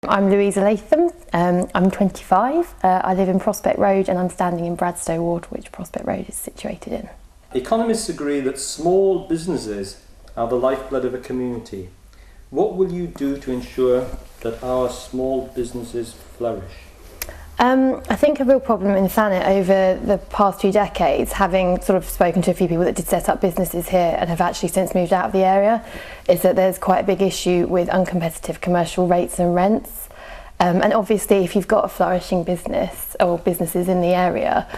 I'm Louisa Latham, I'm 25, I live in Prospect Road and I'm standing in Bradstowe Ward, which Prospect Road is situated in. Economists agree that small businesses are the lifeblood of a community. What will you do to ensure that our small businesses flourish? I think a real problem in Thanet over the past few decades, having sort of spoken to a few people that did set up businesses here and have actually since moved out of the area, is that there's quite a big issue with uncompetitive commercial rates and rents. And obviously if you've got a flourishing business or businesses in the area,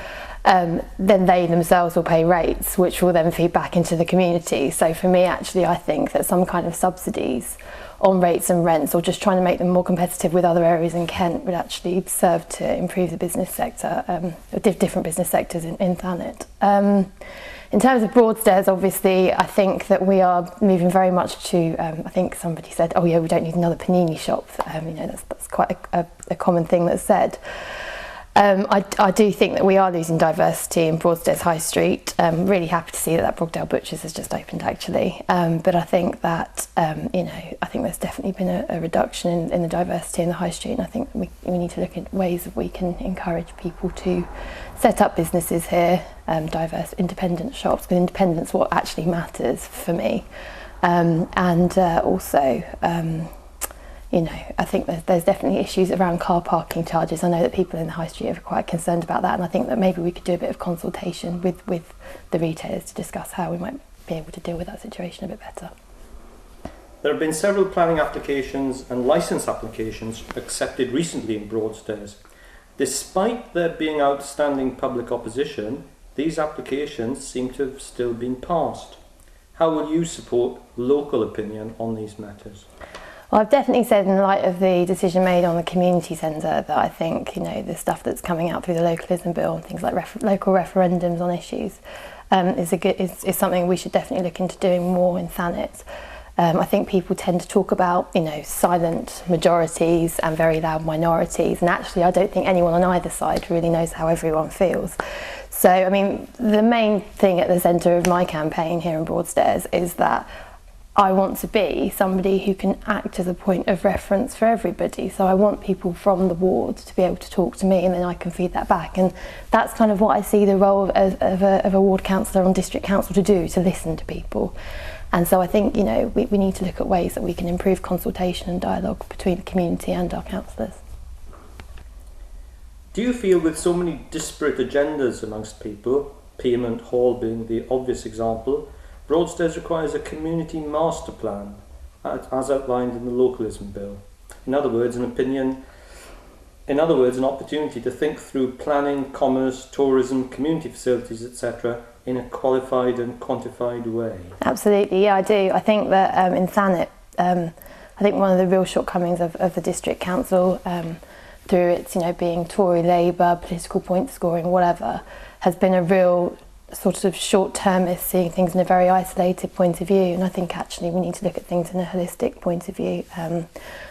then they themselves will pay rates which will then feed back into the community. So for me actually I think that some kind of subsidies on rates and rents, or just trying to make them more competitive with other areas in Kent, would actually serve to improve the business sector, different business sectors in Thanet. In terms of Broadstairs, obviously, I think that we are moving very much to, I think somebody said, oh yeah, we don't need another panini shop. You know, that's quite a common thing that's said. I do think that we are losing diversity in Broadstairs High Street. Really happy to see that Brogdale Butchers has just opened actually. But I think that, you know, I think there's definitely been a reduction in the diversity in the High Street, and I think we need to look at ways that we can encourage people to set up businesses here, diverse independent shops, because independence is what actually matters for me. Also, you know, I think there's definitely issues around car parking charges. I know that people in the high street are quite concerned about that, and I think that maybe we could do a bit of consultation with the retailers to discuss how we might be able to deal with that situation a bit better. There have been several planning applications and licence applications accepted recently in Broadstairs. Despite there being outstanding public opposition, these applications seem to have still been passed. How will you support local opinion on these matters? Well, I've definitely said in light of the decision made on the community centre that I think, you know, the stuff that's coming out through the localism bill and things like local referendums on issues is something we should definitely look into doing more in Thanet. I think people tend to talk about, you know, silent majorities and very loud minorities, and actually I don't think anyone on either side really knows how everyone feels. So, I mean, the main thing at the centre of my campaign here in Broadstairs is that I want to be somebody who can act as a point of reference for everybody. So I want people from the ward to be able to talk to me, and then I can feed that back. And that's kind of what I see the role of a ward councillor on district council to do, to listen to people. And so I think, you know, we need to look at ways that we can improve consultation and dialogue between the community and our councillors. Do you feel with so many disparate agendas amongst people, Payment Hall being the obvious example, Broadstairs requires a community master plan, as outlined in the localism bill? In other words, an opportunity to think through planning, commerce, tourism, community facilities, etc. in a qualified and quantified way. Absolutely, yeah, I do. I think that in Thanet, I think one of the real shortcomings of the district council, through its, you know, being Tory, Labour, political point scoring, whatever, has been a real sort of short-termist, seeing things in a very isolated point of view, and I think actually we need to look at things in a holistic point of view. And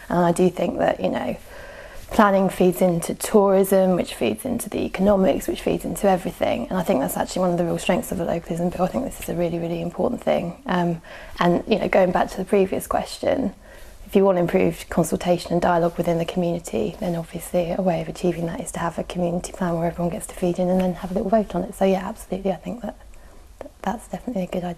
I do think that, you know, planning feeds into tourism, which feeds into the economics, which feeds into everything, and I think that's actually one of the real strengths of the localism bill. I think this is a really, really important thing. And, you know, going back to the previous question, if you want improved consultation and dialogue within the community, then obviously a way of achieving that is to have a community plan where everyone gets to feed in and then have a little vote on it. So yeah, absolutely, I think that's definitely a good idea.